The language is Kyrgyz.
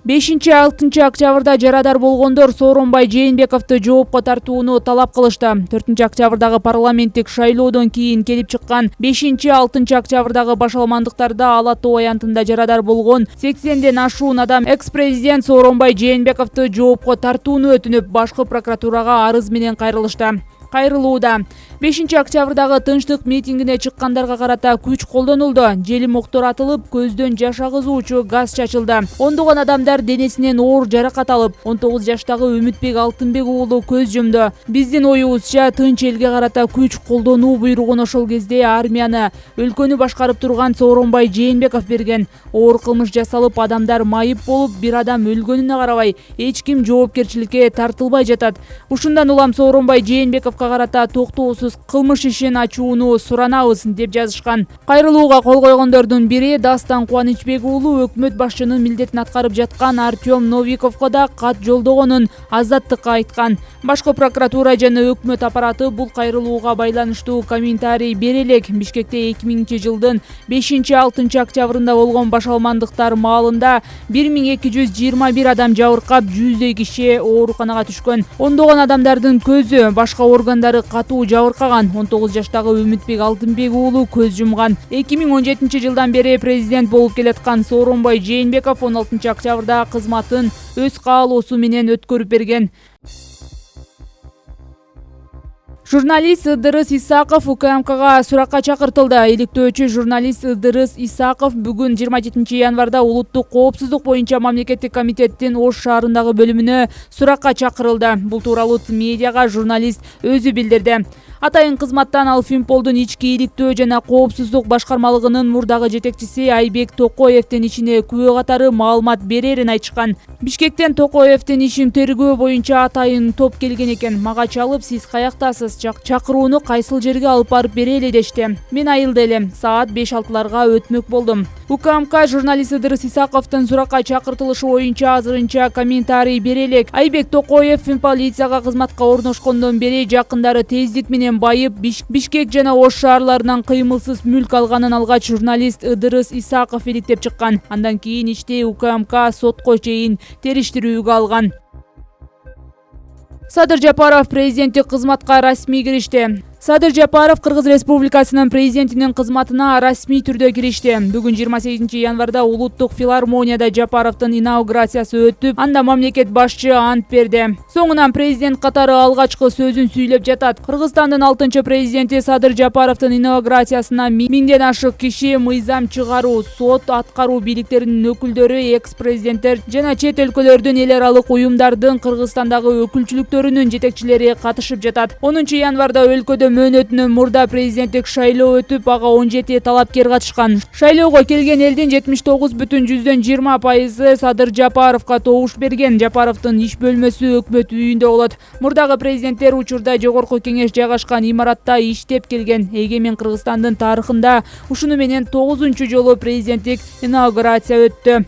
5-6 октябрда жарадар болгондор Сооронбай Жээнбековду жоопко тартууну талап кылышты. 4-октябрдагы парламенттик шайлоодон кийин келип чыккан 5-6 октябрдагы башаламандыктарда Ала Тоо аянтында жарадар болгон 80ден ашуун адам экс-президент Сооронбай Жээнбековду жоопко тартууну өтүнүп, башкы прокуратурага арыз менен кайрылууда. 5-октябрдагы тынчтык митингине чыккандарга карата күч колдонулду. Желим октор атылып, көздөн жаш агызуучу газ чачылды. Ондогон адамдар денесинен оор жаракат алып, 19 жаштагы Үмүтбек Алтынбек уулу көз жумду. Биздин оюбузча тынч элге карата күч колдонуу буйругун ошол кезде армияны, өлкөнү башкарып турган Сооронбай Жээнбеков берген. Оор кылмыш жасалып, адамдар майып болуп, бир адам өлгөнүнө карабай, эч ким жоопкерчиликке тартылбай жатат. Ушундан улам Сооронбай Жээнбековго карата токтоосуз кылмыш ишин ачууну суранабыз деп жазышкан. Кайрылууга кол койгондордун бири Дастан Кубанычбек уулу өкмөт башчынын милдетин аткарып жаткан Артем Новиковго да кат жолдогонун Азаттыкка айткан. Башкы прокуратура жана өкмөт аппараты бул кайрылууга байланыштуу комментарий бере элек. Бишкекте 2000-жылдын 5-6 октябрында болгон башаламандыктар маалында 1221 адам жабыркап, 100дөй киши ооруканага түшкөн. Ондогон адамдардын көзү, башка органдары катуу жабыркаган. 19 жаштагы Үмүтбек Алтынбек уулу көз жумган. 2017-жылдан бери президент болуп келаткан Сооронбай Жээнбеков 16 октябрда кызматын өз каалоосу менен өткөрүп берген. Журналист Ыдырыс Исаков УКМКга суракка чакыртылды. Иликтөөчү журналист Ыдырыс Исаков бүгүн 27 январда улуттук коопсуздук боюнча мамлекеттик комитеттин Ош шаарындагы бөлүмүнө суракка чакырылды. Бул тууралуу медиага журналист өзү билдирди. Атайын кызматтан ал Финполдун ички иликтөө жана коопсуздук башкармалыгынын мурдагы жетекчиси Айбек Токоевдин ишине күбө катары маалымат берерин айтышкан. Бишкектен Токоевдин ишин тергөө боюнча атайын топ келген экен. Мага чалып, сиз каяктасыз, чакырууну кайсыл жерге алып барып берели дешти. Мен айылда элем, саат 5-6 өтмөк болдум. УКМК журналист Ыдырыс Исаковдун суракка чакыртылышы боюнча азырынча комментарий бере элек. Айбек Токоев Финполицияга кызматка орношкондон бери жакындары тездик менен байып, Бишкек жана Ош шаарларынан кыймылсыз мүлк алганын алгач журналист Ыдырыс Исаков иликтеп чыккан. Андан кийин ичте УКМК сотко чейин териштирүүгө алган. Садыр Жапаров президенттик кызматка расмий киришти. Садыр Жапаров Кыргыз Республикасынын президентинин кызматына расмий түрдө киришти. Бүгүн 28 январда улуттук филармонияда Жапаровдун инаугурациясы өтүп, анда мамлекет башчы ант берди. Соңунан президент катары алгачкы сөзүн сүйлөп жатат. Кыргызстандын 6-чы президенти Садыр Жапаровдун инаугурациясына 1000ден ашык киши, мыйзам чыгаруу, сот, аткаруу бийликтеринин өкүлдөрү, экс-президенттер жана чет өлкөлөрдүн эл аралык уюмдардын Кыргызстандагы өкүлчүлүктөрүнүн жетекчилери катышып жатат. 10 январда өлкөдө мөөнөтүнөн мурда президенттик шайлоо өтүп, ага 17 талапкер катышкан. Шайлоого келген элдин 79,20% Садыр Жапаровго добуш берген. Жапаровдун иш бөлмөсү өкмөт үйүндө болот. Мурдагы президенттер учурда жогорку кеңеш жайгашкан имаратта иштеп келген. Эгемен Кыргызстандын тарыхында ушуну менен 9-жолу президенттик инаугурация өттү.